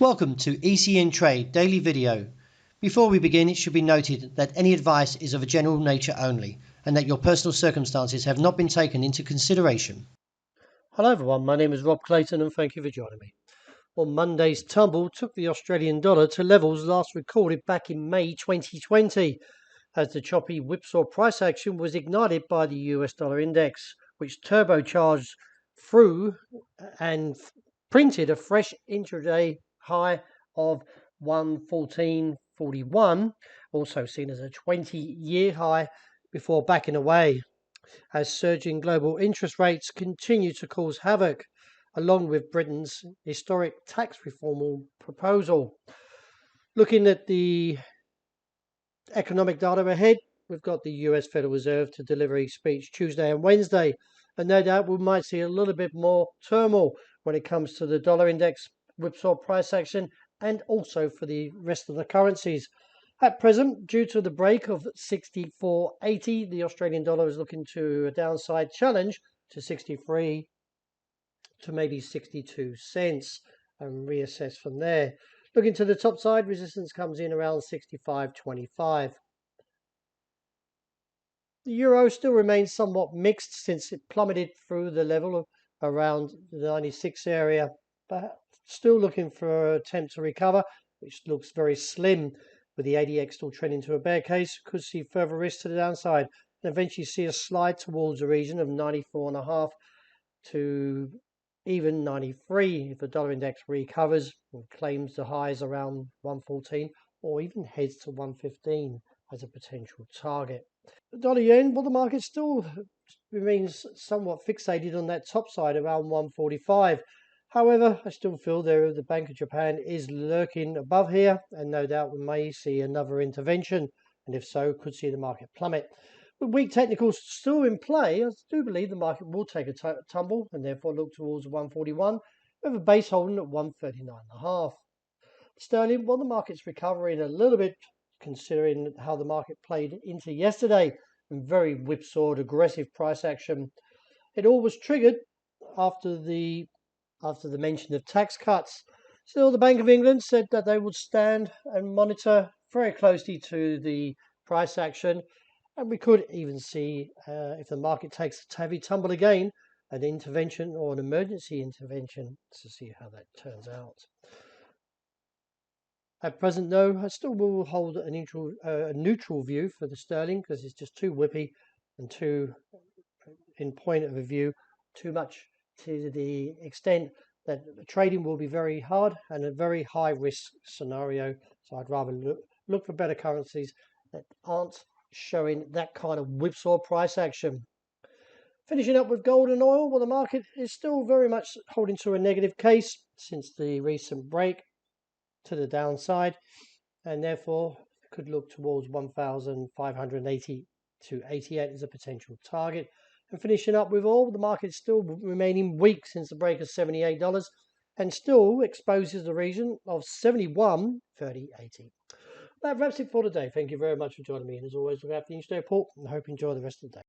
Welcome to ECNTRADE Daily Video. Before we begin, it should be noted that any advice is of a general nature only and that your personal circumstances have not been taken into consideration. Hello everyone, my name is Rob Clayton and thank you for joining me. Well, Monday's tumble took the Australian dollar to levels last recorded back in May 2020 as the choppy whipsaw price action was ignited by the US dollar index, which turbocharged through and printed a fresh intraday high of 114.41, also seen as a 20-year high, before backing away as surging global interest rates continue to cause havoc, along with Britain's historic tax reform proposal. Looking at the economic data ahead, we've got the US Federal Reserve to deliver a speech Tuesday and Wednesday, and no doubt we might see a little bit more turmoil when it comes to the dollar index whipsaw price action and also for the rest of the currencies. At present, due to the break of 64.80, the Australian dollar is looking to a downside challenge to 63 to maybe 62 cents and reassess from there. Looking to the top side, resistance comes in around 65.25. The euro still remains somewhat mixed since it plummeted through the level of around the 96 area, but still looking for an attempt to recover, which looks very slim, with the ADX still trending to a bear case. Could see further risk to the downside and eventually see a slide towards a region of 94.5 to even 93 if the dollar index recovers and claims the highs around 114 or even heads to 115 as a potential target. The dollar yen, well, the market still remains somewhat fixated on that top side around 145. However, I still feel the Bank of Japan is lurking above here, and no doubt we may see another intervention, and if so, could see the market plummet. With weak technicals still in play, I do believe the market will take a tumble and therefore look towards 141, with a base holding at 139.5. Sterling, well, the market's recovering a little bit considering how the market played into yesterday and very whipsawed aggressive price action. It all was triggered after the mention of tax cuts. Still, the Bank of England said that they would stand and monitor very closely to the price action, and we could even see, if the market takes a heavy tumble again, an intervention or an emergency intervention to see how that turns out. At present, though, I still will hold a neutral view for the sterling because it's just too whippy and too, in point of view, too much to the extent that trading will be very hard and a very high risk scenario. So I'd rather look for better currencies that aren't showing that kind of whipsaw price action. Finishing up with gold and oil, well, the market is still very much holding to a negative case since the recent break to the downside, and therefore could look towards 1,580 to 88 as a potential target. And finishing up with oil, the market is still remaining weak since the break of $78 and still exposes the region of 71.30.80. That wraps it for today. Thank you very much for joining me, and as always, look after the news report and I hope you enjoy the rest of the day.